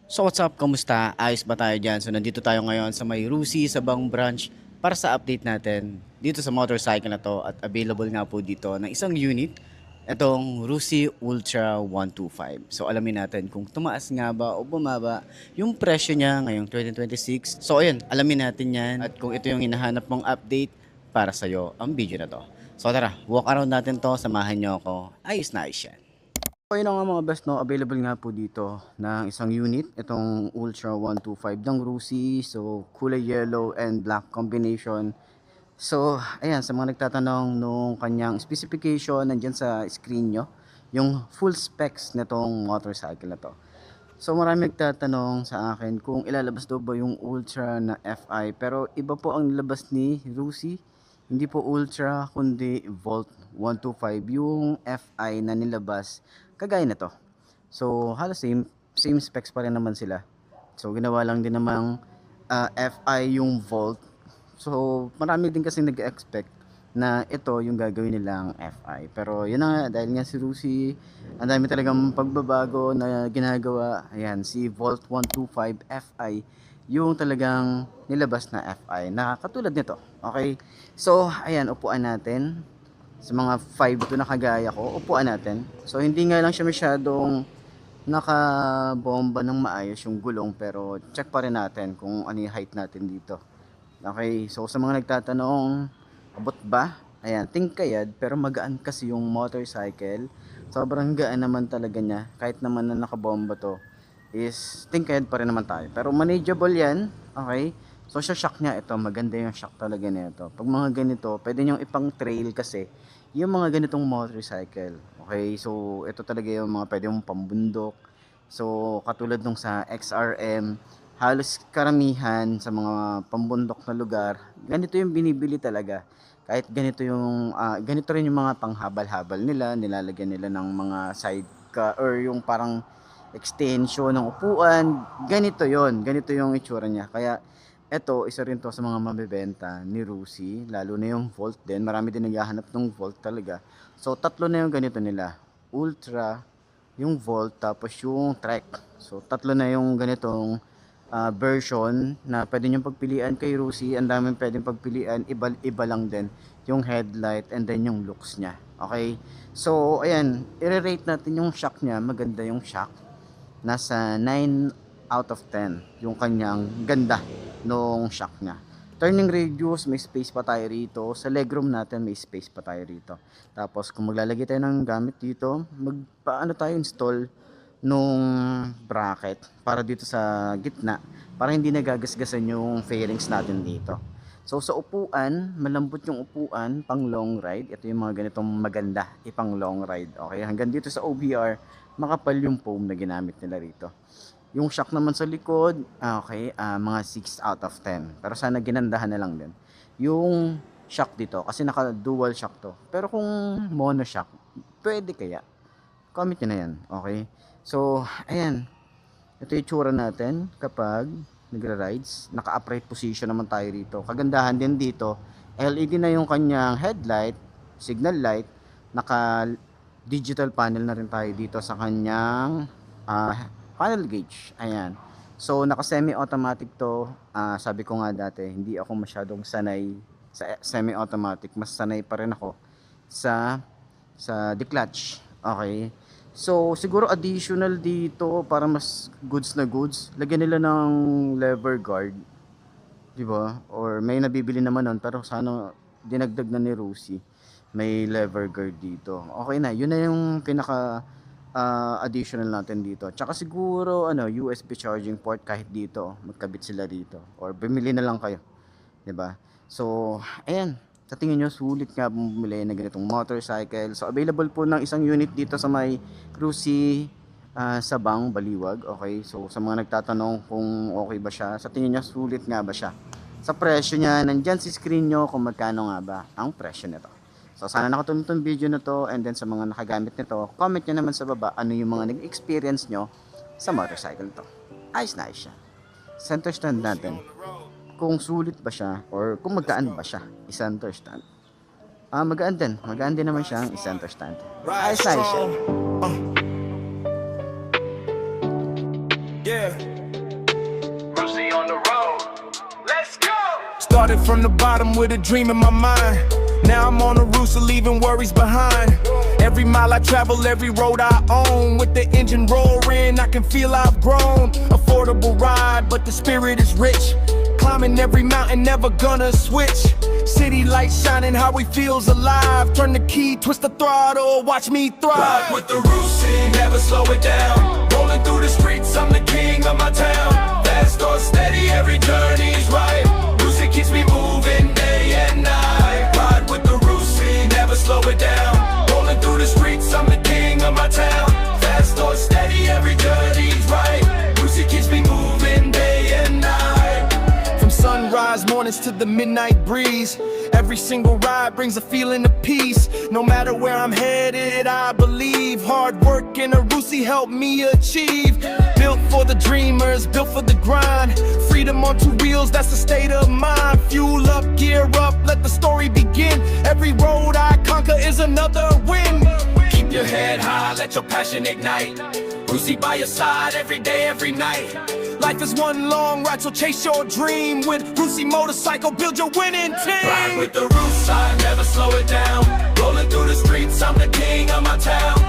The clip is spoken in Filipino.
So what's up? Kamusta? Ayos ba tayo dyan? So nandito tayo ngayon sa may Rusi, sa Bang Branch para sa update natin dito sa motorcycle na to at available nga po dito ng isang unit itong Rusi Ultra 125. So alamin natin kung tumaas nga ba o bumaba yung presyo niya ngayong 2026. So ayun, alamin natin yan at kung ito yung hinahanap mong update para sa'yo ang video na to. So tara, walk around natin to, samahan nyo ako. Ayos na ayos yan. So yun nga mga best, no, available nga po dito ng isang unit, itong Ultra 125 ng Rusi. So kulay yellow and black combination. So ayan, sa mga nagtatanong nung kanyang specification, nandyan sa screen nyo yung full specs nitong motorcycle na to. So marami nagtatanong sa akin kung ilalabas daw ba yung Ultra na FI, pero iba po ang nilabas ni Rusi. Hindi po Ultra kundi Volt 125 yung FI na nilabas kagaya na to. So halos same specs pa rin naman sila. So ginawa lang din namang FI yung Volt. So marami din kasi nag-expect na ito yung gagawin nilang FI. Pero yun na nga, dahil nga si Rusi, ang dami talagang pagbabago na ginagawa. Ayan, si Volt 125 FI yung talagang nilabas na FI na katulad nito. Okay? So, ayan, upuan natin. Sa mga 5 to na kagaya ko, upuan natin. So, hindi nga lang siya masyadong nakabomba ng maayos yung gulong, pero check pa rin natin kung ano yung height natin dito. Okay, so sa mga nagtatanong, abot ba? Ayan, tingkayad, pero magaan kasi yung motorcycle. Sobrang gaan naman talaga niya. Kahit naman na nakabomba to, is tingkayad pa rin naman tayo. Pero manageable yan, okay? So sa shock niya, ito, maganda yung shock talaga nito. Pag mga ganito, pwede nyo ipang trail kasi yung mga ganitong motorcycle. Okay, so ito talaga yung mga pwede mong pambundok. So katulad nung sa XRM, halos karamihan sa mga pambundok na lugar, ganito yung binibili talaga. Kahit ganito yung ganito rin yung mga panghabal-habal nila, nilalagyan nila ng mga side ka or yung parang extension ng upuan, ganito yung itsura niya. Kaya eto, isa rin to sa mga mabebenta ni Rusi, lalo na yung Volt din. Marami din naghahanap ng Volt talaga. So tatlo na yung ganito nila. Ultra, yung Volt, tapos yung Trek. So tatlo na yung ganitong version na pwede nyo pagpilian kay Rusi. Ang daming pwedeng pagpilian, iba lang din yung headlight and then yung looks niya. Okay? So ayan, i-rate natin yung shock niya. Maganda yung shock, nasa 9 out of 10 yung kanyang ganda nung shock niya. Turning radius, may space pa tayo rito. Sa legroom natin, may space pa tayo rito. Tapos kung maglalagay tayo ng gamit dito, magpaano tayo install nung bracket para dito sa gitna, para hindi nagagasgasan yung fairings natin dito. So sa upuan, malambot yung upuan pang long ride. Ito yung mga ganitong maganda ipang long ride. Okay, hanggang dito sa OBR, makapal yung foam na ginamit nila rito. Yung shock naman sa likod, okay, mga 6 out of 10. Pero sana ginandahan na lang din. Yung shock dito, kasi naka dual shock to. Pero kung mono shock, pwede kaya? Comment nyo na yan, okay? So, ayan. Ito yung tsura natin kapag nagra-rides. Naka-upright position naman tayo rito. Kagandahan din dito, LED na yung kanyang headlight, signal light. Naka-digital panel na rin tayo dito sa kanyang panel gauge. Ayan. So, naka-semi-automatic to. Sabi ko nga dati, hindi ako masyadong sanay sa semi-automatic. Mas sanay pa rin ako sa declutch. Okay. So, siguro additional dito para mas goods na goods. Lagyan nila ng lever guard, 'di ba? Or may nabibili naman nun pero sana dinagdag na ni Rusi. May lever guard dito. Okay na, 'yun na yung pinaka additional natin dito. Tsaka siguro USB charging port kahit dito, magkabit sila dito or bumili na lang kayo, 'di ba? So, ayan. Sa tingin nyo, sulit nga bumili na ganitong motorcycle. So, available po ng isang unit dito sa may Cruci Sabang, Baliwag. Okay, so sa mga nagtatanong kung okay ba siya, sa tingin nyo, sulit nga ba siya? Sa presyo niya, nandyan si screen nyo kung magkano nga ba ang presyo nito. So, sana nakatulong itong video na to, and then sa mga nakagamit nito, comment nyo naman sa baba ano yung mga nag-experience nyo sa motorcycle to. Ayos na ayos siya. Center stand natin, kung sulit ba siya or kung magaan ba siya i-center stand. Magaan din naman siyang i-center stand. Ayos na ayos siya. Yeah. Rusi on the road. Let's go. Started from the bottom with a dream in my mind. Now I'm on a rooster, leaving worries behind. Every mile I travel, every road I own. With the engine roaring, I can feel I've grown. Affordable ride, but the spirit is rich. Climbing every mountain, never gonna switch. City lights shining, how he feels alive. Turn the key, twist the throttle, watch me thrive. Ride with the Rusi, never slow it down. Rolling through the streets, I'm the king of my town. Fast or steady, every journey's right. Rusi keeps me moving day and night. Ride with the Rusi, never slow it down. Rolling through the streets, I'm the king of my town. Fast or steady, every journey's right. Rusi keeps me moving day and night. From sunrise mornings to the midnight breeze, every single ride brings a feeling of peace. No matter where I'm headed, I believe hard work and a Rusi help me achieve. Built for the dreamers, built for the grind. Freedom on two wheels, that's the state of mind. Fuel up, gear up, let the story begin. Every road I conquer is another win. Keep your head high, let your passion ignite. Rusi by your side every day, every night. Life is one long ride, so chase your dream. With Rusi Motorcycle, build your winning team. Ride with the Rusi, never slow it down. Rolling through the streets, I'm the king of my town.